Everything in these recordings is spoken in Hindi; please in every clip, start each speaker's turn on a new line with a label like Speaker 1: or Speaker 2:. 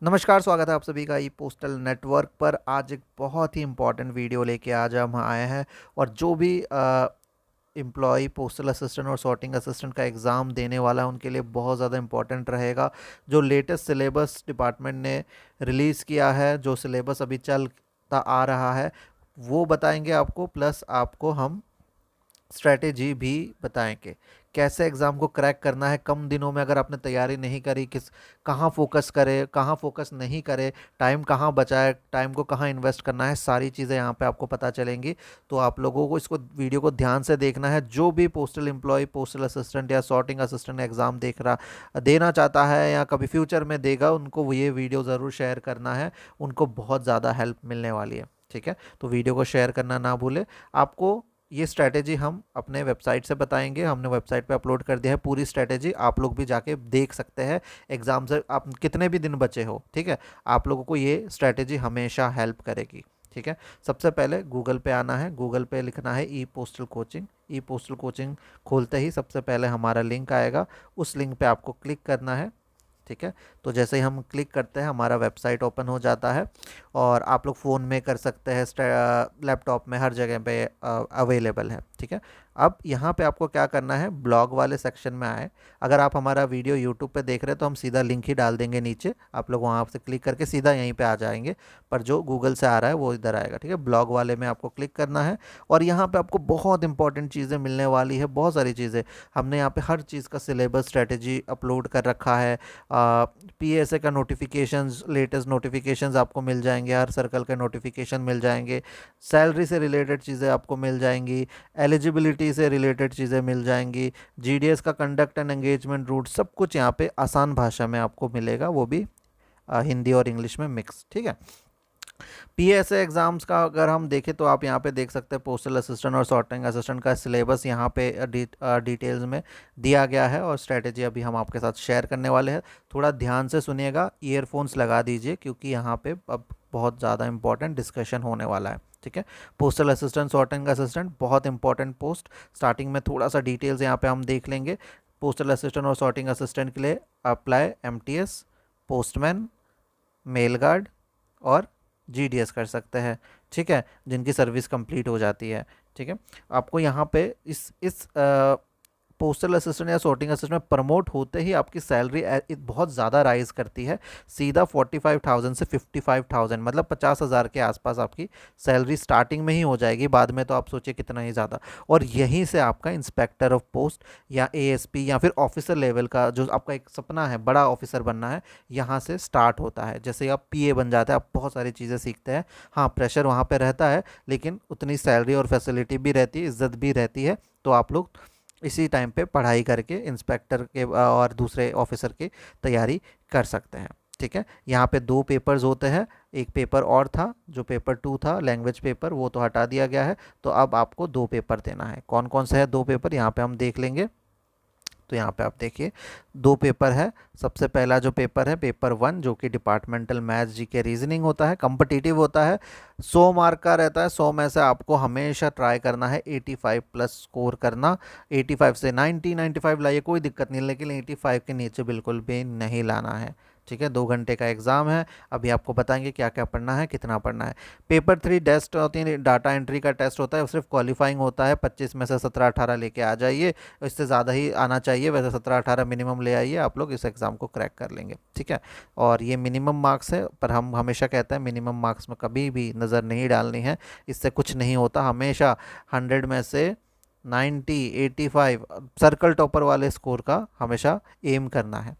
Speaker 1: नमस्कार, स्वागत है आप सभी का ई पोस्टल नेटवर्क पर। आज एक बहुत ही इम्पोर्टेंट वीडियो लेके आज हम आए हैं। और जो भी एम्प्लॉय पोस्टल असिस्टेंट और सॉर्टिंग असिस्टेंट का एग्ज़ाम देने वाला है उनके लिए बहुत ज़्यादा इम्पोर्टेंट रहेगा। जो लेटेस्ट सिलेबस डिपार्टमेंट ने रिलीज़ किया है, जो सिलेबस अभी चलता आ रहा है, वो बताएंगे आपको। प्लस आपको हम स्ट्रैटेजी भी बताएंगे कैसे एग्ज़ाम को क्रैक करना है कम दिनों में। अगर आपने तैयारी नहीं करी, कहाँ फोकस करे, कहाँ फोकस नहीं करे, टाइम कहाँ बचाए, टाइम को कहाँ इन्वेस्ट करना है, सारी चीज़ें यहाँ पे आपको पता चलेंगी। तो आप लोगों को इसको वीडियो को ध्यान से देखना है। जो भी पोस्टल एम्प्लॉय, पोस्टल असिस्टेंट या सॉर्टिंग असिस्टेंट एग्ज़ाम देना चाहता है या कभी फ्यूचर में देगा, उनको ये वीडियो ज़रूर शेयर करना है। उनको बहुत ज़्यादा हेल्प मिलने वाली है। ठीक है, तो वीडियो को शेयर करना ना भूले। आपको ये स्ट्रैटेजी हम अपने वेबसाइट से बताएंगे। हमने वेबसाइट पे अपलोड कर दिया है पूरी स्ट्रैटेजी, आप लोग भी जाके देख सकते हैं। एग्ज़ाम से आप कितने भी दिन बचे हो, ठीक है, आप लोगों को ये स्ट्रैटेजी हमेशा हेल्प करेगी। ठीक है, सबसे पहले गूगल पे आना है। गूगल पे लिखना है ई पोस्टल कोचिंग। ई पोस्टल कोचिंग खोलते ही सबसे पहले हमारा लिंक आएगा, उस लिंक पे आपको क्लिक करना है। ठीक है, तो जैसे ही हम क्लिक करते हैं हमारा वेबसाइट ओपन हो जाता है। और आप लोग फ़ोन में कर सकते हैं, लैपटॉप में, हर जगह पे अवेलेबल है। ठीक है, अब यहाँ पे आपको क्या करना है, ब्लॉग वाले सेक्शन में आए। अगर आप हमारा वीडियो यूट्यूब पे देख रहे हैं तो हम सीधा लिंक ही डाल देंगे नीचे, आप लोग वहाँ से क्लिक करके सीधा यहीं पे आ जाएंगे। पर जो गूगल से आ रहा है वो इधर आएगा। ठीक है, ब्लॉग वाले में आपको क्लिक करना है। और यहाँ पे आपको बहुत इंपॉर्टेंट चीज़ें मिलने वाली है, बहुत सारी चीज़ें। हमने यहाँ पे हर चीज़ का सिलेबस, स्ट्रेटेजी अपलोड कर रखा है। पीएसए का नोटिफिकेशंस, लेटेस्ट नोटिफिकेशंस आपको मिल जाएंगे, हर सर्कल के नोटिफिकेशन मिल जाएंगे। सैलरी से रिलेटेड चीज़ें आपको मिल जाएंगी, एलिजिबिलिटी से रिलेटेड चीज़ें मिल जाएंगी, जीडीएस का कंडक्ट एंड एंगेजमेंट रूट, सब कुछ यहाँ पे आसान भाषा में आपको मिलेगा, वो भी हिंदी और इंग्लिश में मिक्स। ठीक है, पीएसए एग्ज़ाम्स का अगर हम देखें तो आप यहाँ पे देख सकते हैं पोस्टल असिस्टेंट और सॉर्टिंग असिस्टेंट का सिलेबस यहाँ पे डिटेल्स में दिया गया है। और स्ट्रैटेजी अभी हम आपके साथ शेयर करने वाले हैं। थोड़ा ध्यान से सुनिएगा, ईयरफोन्स लगा दीजिए, क्योंकि यहाँ पे अब बहुत ज़्यादा इंपॉर्टेंट डिस्कशन होने वाला है। ठीक है, पोस्टल असिस्टेंट, सॉर्टिंग असिस्टेंट, बहुत इंपॉर्टेंट पोस्ट। स्टार्टिंग में थोड़ा सा डिटेल्स यहाँ पे हम देख लेंगे। पोस्टल असिस्टेंट और सॉर्टिंग असिस्टेंट के लिए apply MTS, postman, mail guard और जीडीएस कर सकते हैं। ठीक है, जिनकी सर्विस कंप्लीट हो जाती है। ठीक है, आपको यहाँ पे इस पोस्टल असिस्टेंट या सॉर्टिंग असिस्टेंट में प्रमोट होते ही आपकी सैलरी बहुत ज़्यादा राइज करती है। सीधा 45,000 से 55,000, मतलब 50,000 के आसपास आपकी सैलरी स्टार्टिंग में ही हो जाएगी। बाद में तो आप सोचिए कितना ही ज़्यादा। और यहीं से आपका इंस्पेक्टर ऑफ पोस्ट या एएसपी या फिर ऑफिसर लेवल का जो आपका एक सपना है, बड़ा ऑफिसर बनना है, यहाँ से स्टार्ट होता है। जैसे आप पीए बन जाते हैं, आप बहुत सारी चीज़ें सीखते हैं। हाँ, प्रेशर वहाँ पर रहता है, लेकिन उतनी सैलरी और फैसिलिटी भी रहती है, इज्जत भी रहती है। तो आप लोग इसी टाइम पे पढ़ाई करके इंस्पेक्टर के और दूसरे ऑफिसर की तैयारी कर सकते हैं। ठीक है, यहाँ पे 2 पेपर्स होते हैं। एक पेपर और था, जो पेपर 2 था, लैंग्वेज पेपर, वो तो हटा दिया गया है। तो अब आपको 2 पेपर देना है। कौन कौन से है 2 पेपर, यहाँ पे हम देख लेंगे। तो यहाँ पे आप देखिए 2 पेपर है। सबसे पहला जो पेपर है, पेपर 1, जो कि डिपार्टमेंटल मैथ्स, जीके, रीजनिंग होता है, कॉम्पिटिटिव होता है, 100 मार्क का रहता है। 100 में से आपको हमेशा ट्राई करना है 85 प्लस स्कोर करना। 85 से 90, 95 लाइए, कोई दिक्कत नहीं, लेकिन 85 के नीचे बिल्कुल भी नहीं लाना है। ठीक है, 2 घंटे का एग्ज़ाम है। अभी आपको बताएंगे क्या क्या पढ़ना है, कितना पढ़ना है। पेपर 3 टेस्ट होती है, डाटा एंट्री का टेस्ट होता है, सिर्फ क्वालिफाइंग होता है। 25 में से 17-18 लेके आ जाइए, इससे ज़्यादा ही आना चाहिए। वैसे 17-18 मिनिमम ले आइए, आप लोग इस एग्ज़ाम को क्रैक कर लेंगे। ठीक है, और ये मिनिमम मार्क्स है, पर हम हमेशा कहते हैं मिनिमम मार्क्स में कभी भी नज़र नहीं डालनी है, इससे कुछ नहीं होता। हमेशा 100 में से 90, 85 सर्कल टॉपर वाले स्कोर का हमेशा एम करना है।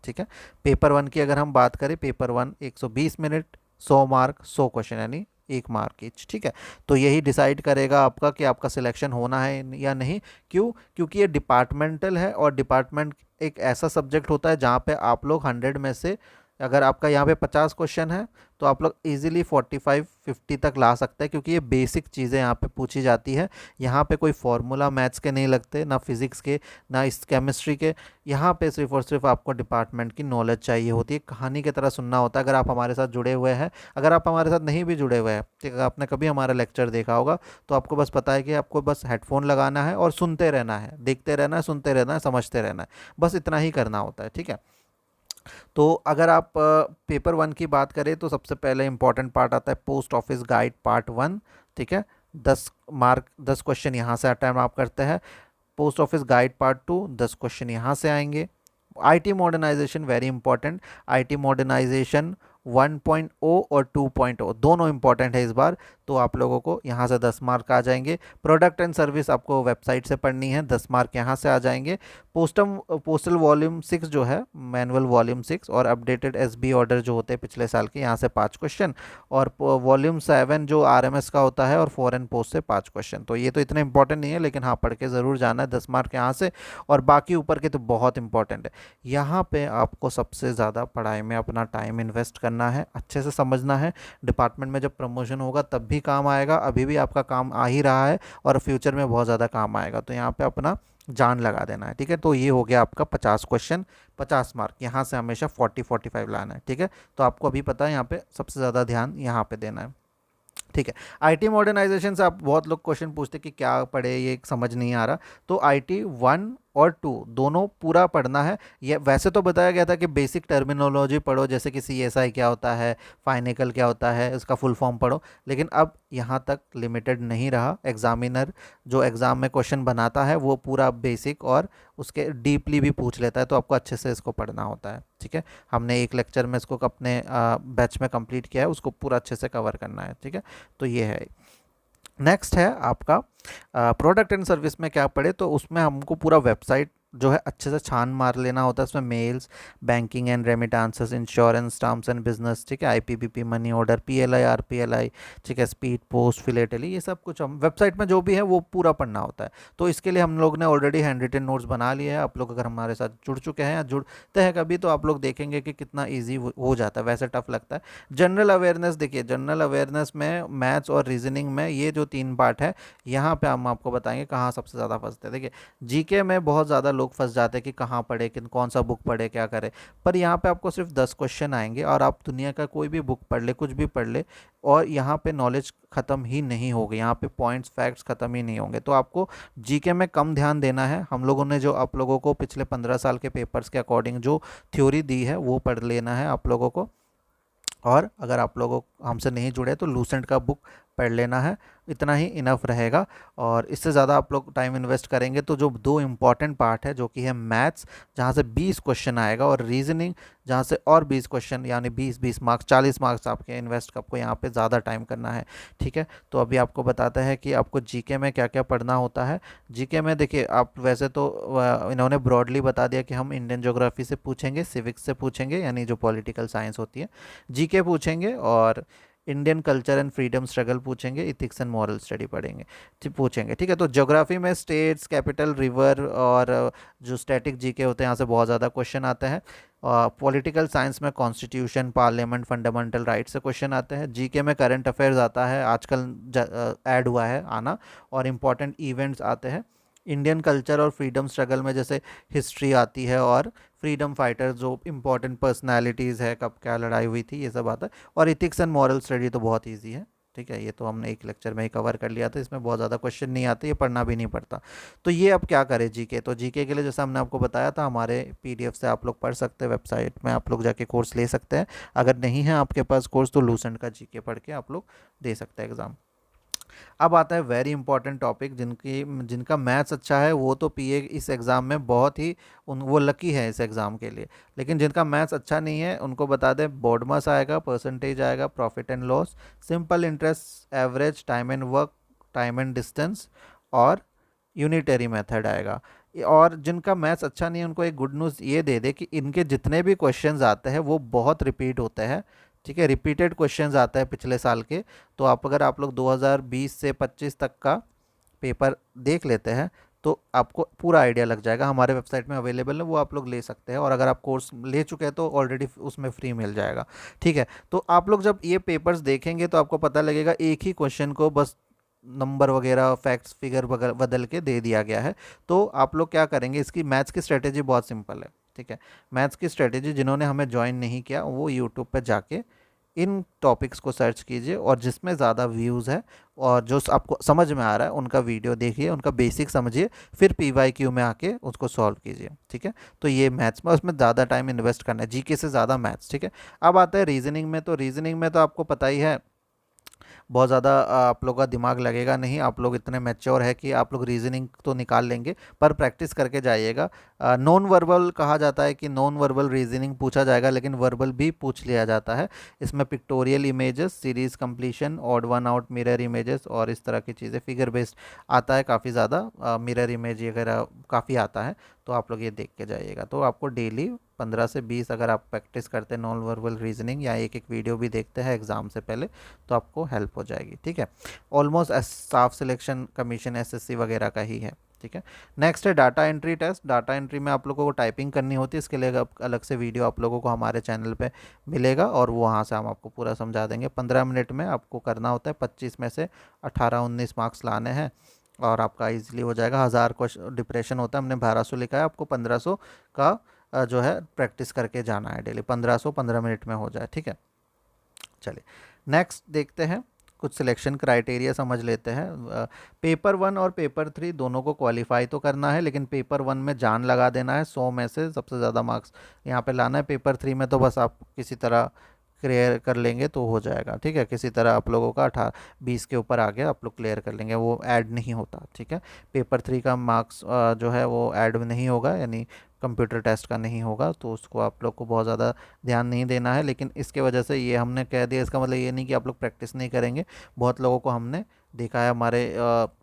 Speaker 1: ठीक है, पेपर 1 की अगर हम बात करें, पेपर 1 120 मिनट, 100 मार्क, 100 क्वेश्चन, यानी 1 मार्क ईच। ठीक है, तो यही डिसाइड करेगा आपका कि आपका सिलेक्शन होना है या नहीं। क्यों? क्योंकि ये डिपार्टमेंटल है, और डिपार्टमेंट एक ऐसा सब्जेक्ट होता है जहाँ पे आप लोग 100 में से, अगर आपका यहाँ पे 50 क्वेश्चन है, तो आप लोग इजीली 45-50 तक ला सकते हैं, क्योंकि ये बेसिक चीज़ें यहाँ पे पूछी जाती है। यहाँ पे कोई फॉर्मूला मैथ्स के नहीं लगते, ना फिजिक्स के, ना इस केमिस्ट्री के। यहाँ पे सिर्फ और सिर्फ आपको डिपार्टमेंट की नॉलेज चाहिए होती है। कहानी की तरह सुनना होता है अगर आप हमारे साथ जुड़े हुए हैं। अगर आप हमारे साथ नहीं भी जुड़े हुए हैं, ठीक है, आपने कभी हमारा लेक्चर देखा होगा, तो आपको बस पता है कि आपको बस हेडफोन लगाना है और सुनते रहना है, देखते रहना है, सुनते रहना है, समझते रहना है, बस इतना ही करना होता है। ठीक है, तो अगर आप पेपर 1 की बात करें तो सबसे पहले इंपॉर्टेंट पार्ट आता है पोस्ट ऑफिस गाइड पार्ट 1। ठीक है, 10 मार्क 10 क्वेश्चन यहाँ से अटेम्प्ट आप करते हैं। Post office guide part 2, 10 question यहाँ से आएंगे। IT modernisation very important, IT modernisation 1.0 और 2.0 दोनों इंपॉर्टेंट है इस बार, तो आप लोगों को यहाँ से 10 मार्क आ जाएंगे। प्रोडक्ट एंड सर्विस आपको वेबसाइट से पढ़नी है, 10 मार्क यहाँ से आ जाएंगे। पोस्टल वॉल्यूम 6 जो है, मैनुअल वॉल्यूम 6 और अपडेटेड एसबी ऑर्डर जो होते हैं पिछले साल के, यहाँ से 5 क्वेश्चन। और वॉल्यूम 7 जो आरएमएस का होता है और फॉरेन पोस्ट से 5 क्वेश्चन। तो ये तो इतने इंपॉर्टेंट नहीं है, लेकिन हाँ पढ़ के ज़रूर जाना है, 10 मार्क यहाँ से। और बाकी ऊपर के तो बहुत इंपॉर्टेंट है। यहाँ पे आपको सबसे ज़्यादा पढ़ाई में अपना टाइम इन्वेस्ट करना है, अच्छे से समझना है। डिपार्टमेंट में जब प्रमोशन होगा तब भी काम आएगा, अभी भी आपका काम आ ही रहा है और फ्यूचर में बहुत ज़्यादा काम आएगा, तो यहाँ पे अपना जान लगा देना है। ठीक है, तो ये हो गया आपका 50 क्वेश्चन, 50 मार्क। यहाँ से हमेशा 40-45 लाना है। ठीक है, तो आपको अभी पता है यहाँ पे सबसे ज़्यादा ध्यान यहाँ पे देना है। ठीक है, आईटी मॉडर्नाइजेशन से आप बहुत लोग क्वेश्चन पूछते कि क्या पढ़े, ये समझ नहीं आ रहा। तो आईटी 1 और 2 दोनों पूरा पढ़ना है। ये वैसे तो बताया गया था कि बेसिक टर्मिनोलॉजी पढ़ो, जैसे कि सीएसआई क्या होता है, फाइनेकल क्या होता है, उसका फुल फॉर्म पढ़ो, लेकिन अब यहाँ तक लिमिटेड नहीं रहा। एग्जामिनर जो एग्ज़ाम में क्वेश्चन बनाता है वो पूरा बेसिक और उसके डीपली भी पूछ लेता है, तो आपको अच्छे से इसको पढ़ना होता है। ठीक है, हमने एक लेक्चर में इसको अपने बैच में कंप्लीट किया है, उसको पूरा अच्छे से कवर करना है। ठीक है, तो ये है। नेक्स्ट है आपका प्रोडक्ट एंड सर्विस में क्या पढ़े, तो उसमें हमको पूरा वेबसाइट जो है अच्छे से छान मार लेना होता है। इसमें mails, banking and remittances, insurance, terms and business, ठीक है, IPPP, money order, PLI, RPLI, ठीक है, स्पीड पोस्ट, फिलेटली, ये सब कुछ हम वेबसाइट में जो भी है वो पूरा पढ़ना होता है। तो इसके लिए हम लोग ने ऑलरेडी हैंड रिटन नोट्स बना लिए हैं। आप लोग अगर हमारे साथ जुड़ चुके हैं या जुड़ते हैं कभी, तो आप लोग देखेंगे कि कितना ईजी हो जाता है, वैसे टफ लगता है। जनरल अवेयरनेस देखिए, जनरल अवेयरनेस में मैथ्स और रीजनिंग में ये जो 3 पार्ट है, यहाँ पे हम आपको बताएंगे कहाँ सबसे ज़्यादा फंसते हैं। देखिए, जीके में बहुत ज़्यादा लोग फंस जाते हैं कि कहाँ पढ़े, किन कौन सा बुक पढ़े, क्या करें। पर यहाँ पे आपको सिर्फ 10 क्वेश्चन आएंगे और आप दुनिया का कोई भी बुक पढ़ ले, कुछ भी पढ़ ले, और यहाँ पे नॉलेज ख़त्म ही नहीं होगी, यहाँ पे पॉइंट्स फैक्ट्स ख़त्म ही नहीं होंगे। तो आपको जीके में कम ध्यान देना है। हम लोगों ने जो आप लोगों को पिछले 15 साल के पेपर्स के अकॉर्डिंग जो थ्योरी दी है वो पढ़ लेना है आप लोगों को। और अगर आप लोगों हमसे नहीं जुड़े तो लूसेंट का बुक पढ़ लेना है, इतना ही इनफ रहेगा। और इससे ज़्यादा आप लोग टाइम इन्वेस्ट करेंगे तो जो 2 इम्पॉर्टेंट पार्ट है, जो कि है मैथ्स जहाँ से 20 क्वेश्चन आएगा, और रीजनिंग जहाँ से और 20 क्वेश्चन, यानी 20-20 मार्क्स, 40 मार्क्स आपके इन्वेस्ट आपको यहाँ पे ज़्यादा टाइम करना है। ठीक है, तो अभी आपको बताते हैं कि आपको जीके में क्या क्या पढ़ना होता है। जीके में देखिए, आप वैसे तो इन्होंने ब्रॉडली बता दिया कि हम इंडियन ज्योग्राफी से पूछेंगे, सिविक्स से पूछेंगे, यानी जो पॉलिटिकल साइंस होती है, जीके पूछेंगे, और Indian culture and freedom struggle पूछेंगे, इथिक्स एंड मॉरल स्टडी पढ़ेंगे, पूछेंगे। ठीक है, तो ज्योग्राफी में स्टेट्स, कैपिटल, रिवर और जो स्टैटिक जीके होते हैं यहाँ से बहुत ज़्यादा क्वेश्चन आते हैं। पॉलिटिकल साइंस में कॉन्स्टिट्यूशन, पार्लियामेंट, फंडामेंटल राइट से क्वेश्चन आते हैं। जीके में करंट अफेयर्स आता है, आजकल ऐड हुआ है आना, और इम्पॉर्टेंट इवेंट्स आते हैं। इंडियन कल्चर और फ्रीडम स्ट्रगल में जैसे हिस्ट्री आती है, और फ्रीडम फाइटर जो इंपॉर्टेंट पर्सनालिटीज़ है, कब क्या लड़ाई हुई थी, ये सब आता है। और इथिक्स एंड मॉरल स्टडी तो बहुत ईजी है। ठीक है, ये तो हमने एक लेक्चर में ही कवर कर लिया था, इसमें बहुत ज़्यादा क्वेश्चन नहीं आते, ये पढ़ना भी नहीं पड़ता। तो ये अब क्या करें जीके, तो जीके के लिए जैसा हमने आपको बताया था, हमारे पीडीएफ से आप लोग पढ़ सकते हैं, वेबसाइट में आप लोग जाके कोर्स ले सकते हैं। अगर नहीं है आपके पास कोर्स, तो लूसेंट का जीके पढ़ के आप लोग दे सकते हैं एग्ज़ाम। अब आता है वेरी इंपॉर्टेंट टॉपिक, जिनका मैथ्स अच्छा है वो तो पीए इस एग्ज़ाम में बहुत ही वो लकी है इस एग्ज़ाम के लिए। लेकिन जिनका मैथ्स अच्छा नहीं है उनको बता दें, बोर्डमास आएगा, परसेंटेज आएगा, profit and loss, simple interest, average, time and work, time and distance, और यूनिटरी मेथड आएगा। और जिनका मैथ्स अच्छा नहीं है उनको एक गुड न्यूज़ ये दे दे कि इनके जितने भी क्वेश्चंस आते हैं वो बहुत रिपीट होते हैं। ठीक है, रिपीटेड क्वेश्चंस आते हैं पिछले साल के। तो अगर आप लोग 2020 से 25 तक का पेपर देख लेते हैं तो आपको पूरा आइडिया लग जाएगा। हमारे वेबसाइट में अवेलेबल है, वो आप लोग ले सकते हैं। और अगर आप कोर्स ले चुके हैं तो ऑलरेडी उसमें फ्री मिल जाएगा। ठीक है, तो आप लोग जब ये पेपर्स देखेंगे तो आपको पता लगेगा एक ही क्वेश्चन को बस नंबर वगैरह, फैक्ट्स, फिगर बदल के दे दिया गया है। तो आप लोग क्या करेंगे, इसकी मैथ्स की स्ट्रेटेजी बहुत सिंपल है। ठीक है, मैथ्स की स्ट्रेटेजी जिन्होंने हमें ज्वाइन नहीं किया वो यूट्यूब पर जाके इन टॉपिक्स को सर्च कीजिए और जिसमें ज़्यादा व्यूज़ है और जो आपको समझ में आ रहा है उनका वीडियो देखिए, उनका बेसिक समझिए, फिर पीवाईक्यू में आके उसको सॉल्व कीजिए। ठीक है, तो ये मैथ्स में, उसमें ज़्यादा टाइम इन्वेस्ट करना है, जीके से ज़्यादा मैथ्स। ठीक है, अब आता है रीजनिंग में। तो रीजनिंग में तो आपको पता ही है बहुत ज़्यादा आप लोग का दिमाग लगेगा नहीं, आप लोग इतने मैच्योर है कि आप लोग रीजनिंग तो निकाल लेंगे, पर प्रैक्टिस करके जाइएगा। नॉन वर्बल कहा जाता है कि नॉन वर्बल रीजनिंग पूछा जाएगा, लेकिन वर्बल भी पूछ लिया जाता है। इसमें pictorial images, series completion, odd one out, mirror images और इस तरह की चीज़ें, फिगर बेस्ड आता है काफ़ी ज़्यादा, मिरर इमेज वगैरह काफ़ी आता है। तो आप लोग ये देख के जाइएगा। तो आपको डेली 15 से 20 अगर आप प्रैक्टिस करते हैं नॉन वर्बल रीजनिंग, या एक एक वीडियो भी देखते हैं एग्ज़ाम से पहले, तो आपको हेल्प हो जाएगी। ठीक है, almost staff selection commission, SSC वगैरह का ही है। ठीक है, नेक्स्ट है data entry test. Data entry में आप लोगों को टाइपिंग करनी होती है, इसके लिए अलग से वीडियो आप लोगों को हमारे चैनल पे मिलेगा और वहाँ से हम आपको पूरा समझा देंगे। 15 मिनट में आपको करना होता है, 25 में से 18-19 मार्क्स लाने हैं और आपका इजीली हो जाएगा। 1000 क्वेश्चन डिप्रेशन होता है, हमने 1200 लिखा है, आपको 1500 का जो है प्रैक्टिस करके जाना है डेली। 1500 15 मिनट में हो जाए। ठीक है, चलिए नेक्स्ट देखते हैं, कुछ सिलेक्शन क्राइटेरिया समझ लेते हैं। पेपर 1 और पेपर 3 दोनों को क्वालिफाई तो करना है, लेकिन पेपर 1 में जान लगा देना है, 100 में से सबसे ज़्यादा मार्क्स यहाँ पे लाना है। पेपर 3 में तो बस आप किसी तरह क्लियर कर लेंगे तो हो जाएगा। ठीक है, किसी तरह आप लोगों का 18-20 के ऊपर आ गया, आप लोग क्लियर कर लेंगे, वो ऐड नहीं होता। ठीक है, पेपर 3 का मार्क्स जो है वो ऐड नहीं होगा, यानी कंप्यूटर टेस्ट का नहीं होगा, तो उसको आप लोग को बहुत ज़्यादा ध्यान नहीं देना है। लेकिन इसके वजह से ये हमने कह दिया, इसका मतलब ये नहीं कि आप लोग प्रैक्टिस नहीं करेंगे। बहुत लोगों को हमने देखा है, हमारे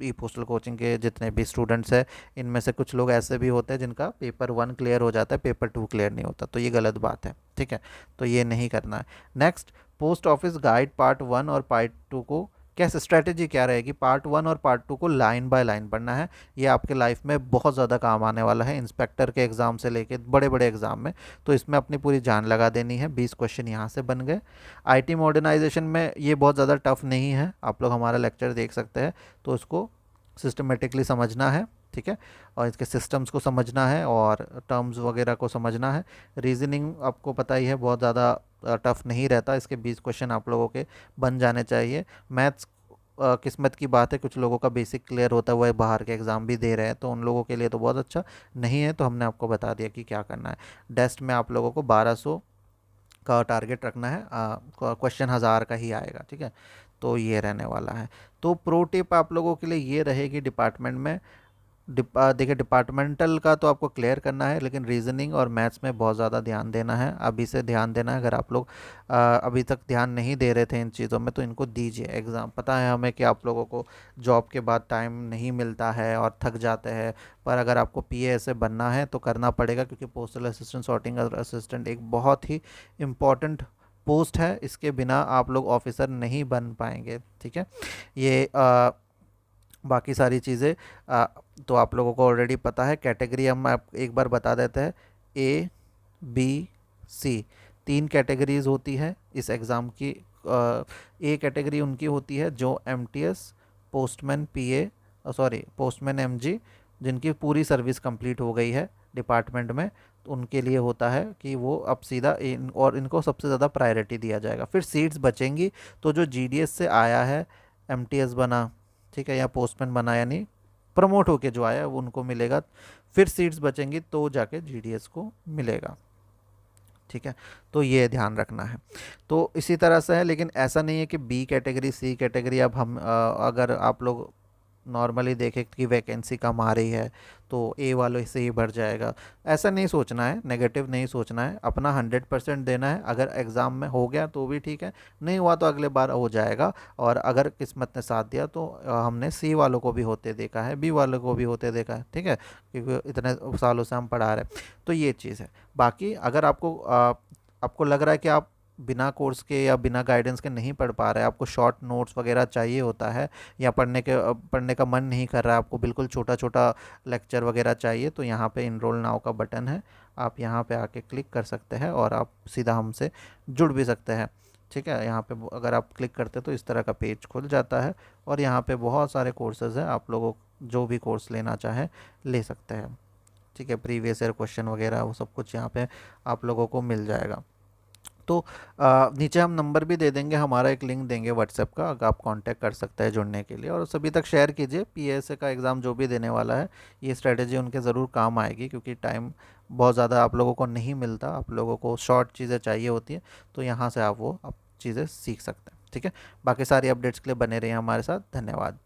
Speaker 1: ई पोस्टल कोचिंग के जितने भी स्टूडेंट्स हैं, इनमें से कुछ लोग ऐसे भी होते हैं जिनका पेपर 1 क्लियर हो जाता है, पेपर 2 क्लियर नहीं होता, तो ये गलत बात है। ठीक है, तो ये नहीं करना है। Next, post office guide part 1 और पार्ट 2 को कैसे, स्ट्रैटेजी क्या रहेगी, पार्ट 1 और पार्ट 2 को लाइन बाय लाइन पढ़ना है। ये आपके लाइफ में बहुत ज़्यादा काम आने वाला है, इंस्पेक्टर के एग्ज़ाम से लेके बड़े बड़े एग्ज़ाम में। तो इसमें अपनी पूरी जान लगा देनी है। 20 क्वेश्चन यहाँ से बन गए। आईटी मॉडर्नाइजेशन में ये बहुत ज़्यादा टफ नहीं है, आप लोग हमारा लेक्चर देख सकते हैं, तो उसको सिस्टमेटिकली समझना है। ठीक है, और इसके सिस्टम्स को समझना है और टर्म्स वगैरह को समझना है। रीजनिंग आपको पता ही है बहुत ज़्यादा टफ नहीं रहता, इसके 20 क्वेश्चन आप लोगों के बन जाने चाहिए। मैथ्स किस्मत की बात है, कुछ लोगों का बेसिक क्लियर होता हुआ बाहर के एग्ज़ाम भी दे रहे हैं, तो उन लोगों के लिए तो बहुत अच्छा नहीं है, तो हमने आपको बता दिया कि क्या करना है। डेस्ट में आप लोगों को 1200 का टारगेट रखना है, क्वेश्चन 1000 का ही आएगा। ठीक है, तो ये रहने वाला है। तो प्रो टिप आप लोगों के लिए ये रहेगी डिपार्टमेंट में, देखिए डिपार्टमेंटल का तो आपको क्लियर करना है, लेकिन रीजनिंग और मैथ्स में बहुत ज़्यादा ध्यान देना है, अभी से ध्यान देना है। अगर आप लोग अभी तक ध्यान नहीं दे रहे थे इन चीज़ों में, तो इनको दीजिए। एग्ज़ाम पता है हमें कि आप लोगों को जॉब के बाद टाइम नहीं मिलता है और थक जाते हैं, पर अगर आपको पीए ऐसे बनना है तो करना पड़ेगा, क्योंकि पोस्टल असिस्टेंट, सॉर्टिंग असिस्टेंट एक बहुत ही इम्पॉर्टेंट पोस्ट है, इसके बिना आप लोग ऑफिसर नहीं बन पाएंगे। ठीक है, ये बाकी सारी चीज़ें तो आप लोगों को ऑलरेडी पता है। कैटेगरी हम आप एक बार बता देते हैं, ए बी सी, 3 कैटेगरीज होती है इस एग्ज़ाम की। ए कैटेगरी उनकी होती है जो एमटीएस, पोस्टमैन पीए, सॉरी पोस्टमैन एमजी, जिनकी पूरी सर्विस कंप्लीट हो गई है डिपार्टमेंट में, तो उनके लिए होता है कि वो अब सीधा और इनको सबसे ज़्यादा प्रायोरिटी दिया जाएगा। फिर सीट्स बचेंगी तो जो जीडीएस से आया है, एमटीएस बना, ठीक है, या पोस्टमैन बना, यानी प्रमोट होके जो आया वो उनको मिलेगा। फिर सीट्स बचेंगी तो जाके जीडीएस को मिलेगा। ठीक है, तो ये ध्यान रखना है। तो इसी तरह से है, लेकिन ऐसा नहीं है कि बी कैटेगरी सी कैटेगरी, अब हम अगर आप लोग नॉर्मली देखें कि वैकेंसी कम आ रही है तो ए वालों से ही भर जाएगा, ऐसा नहीं सोचना है, नेगेटिव नहीं सोचना है, अपना 100% देना है। अगर एग्ज़ाम में हो गया तो भी ठीक है, नहीं हुआ तो अगले बार हो जाएगा। और अगर किस्मत ने साथ दिया तो हमने सी वालों को भी होते देखा है, बी वालों को भी होते देखा है। ठीक है, क्योंकि इतने सालों से हम पढ़ा रहे हैं, तो ये चीज़ है। बाकी अगर आपको लग रहा है कि आप बिना कोर्स के या बिना गाइडेंस के नहीं पढ़ पा रहे हैं, आपको शॉर्ट नोट्स वगैरह चाहिए होता है, या पढ़ने का मन नहीं कर रहा है, आपको बिल्कुल छोटा छोटा लेक्चर वगैरह चाहिए, तो यहाँ पे इनरोल नाउ का बटन है, आप यहाँ पे आके क्लिक कर सकते हैं और आप सीधा हमसे जुड़ भी सकते हैं। ठीक है, यहाँ पे अगर आप क्लिक करते हैं तो इस तरह का पेज खुल जाता है और यहाँ पे बहुत सारे कोर्सेज़ हैं, आप लोगों जो भी कोर्स लेना चाहें ले सकते हैं। ठीक है, प्रीवियस ईयर क्वेश्चन वगैरह वो सब कुछ यहाँ पे आप लोगों को मिल जाएगा। तो नीचे हम नंबर भी दे देंगे, हमारा एक लिंक देंगे व्हाट्सएप का, अगर आप कांटेक्ट कर सकते हैं जुड़ने के लिए। और सभी तक शेयर कीजिए, पीएसए का एग्ज़ाम जो भी देने वाला है, ये स्ट्रेटेजी उनके ज़रूर काम आएगी, क्योंकि टाइम बहुत ज़्यादा आप लोगों को नहीं मिलता, आप लोगों को शॉर्ट चीज़ें चाहिए होती हैं, तो यहाँ से आप चीज़ें सीख सकते हैं। ठीक है, बाकी सारी अपडेट्स के लिए बने रहिए हमारे साथ। धन्यवाद।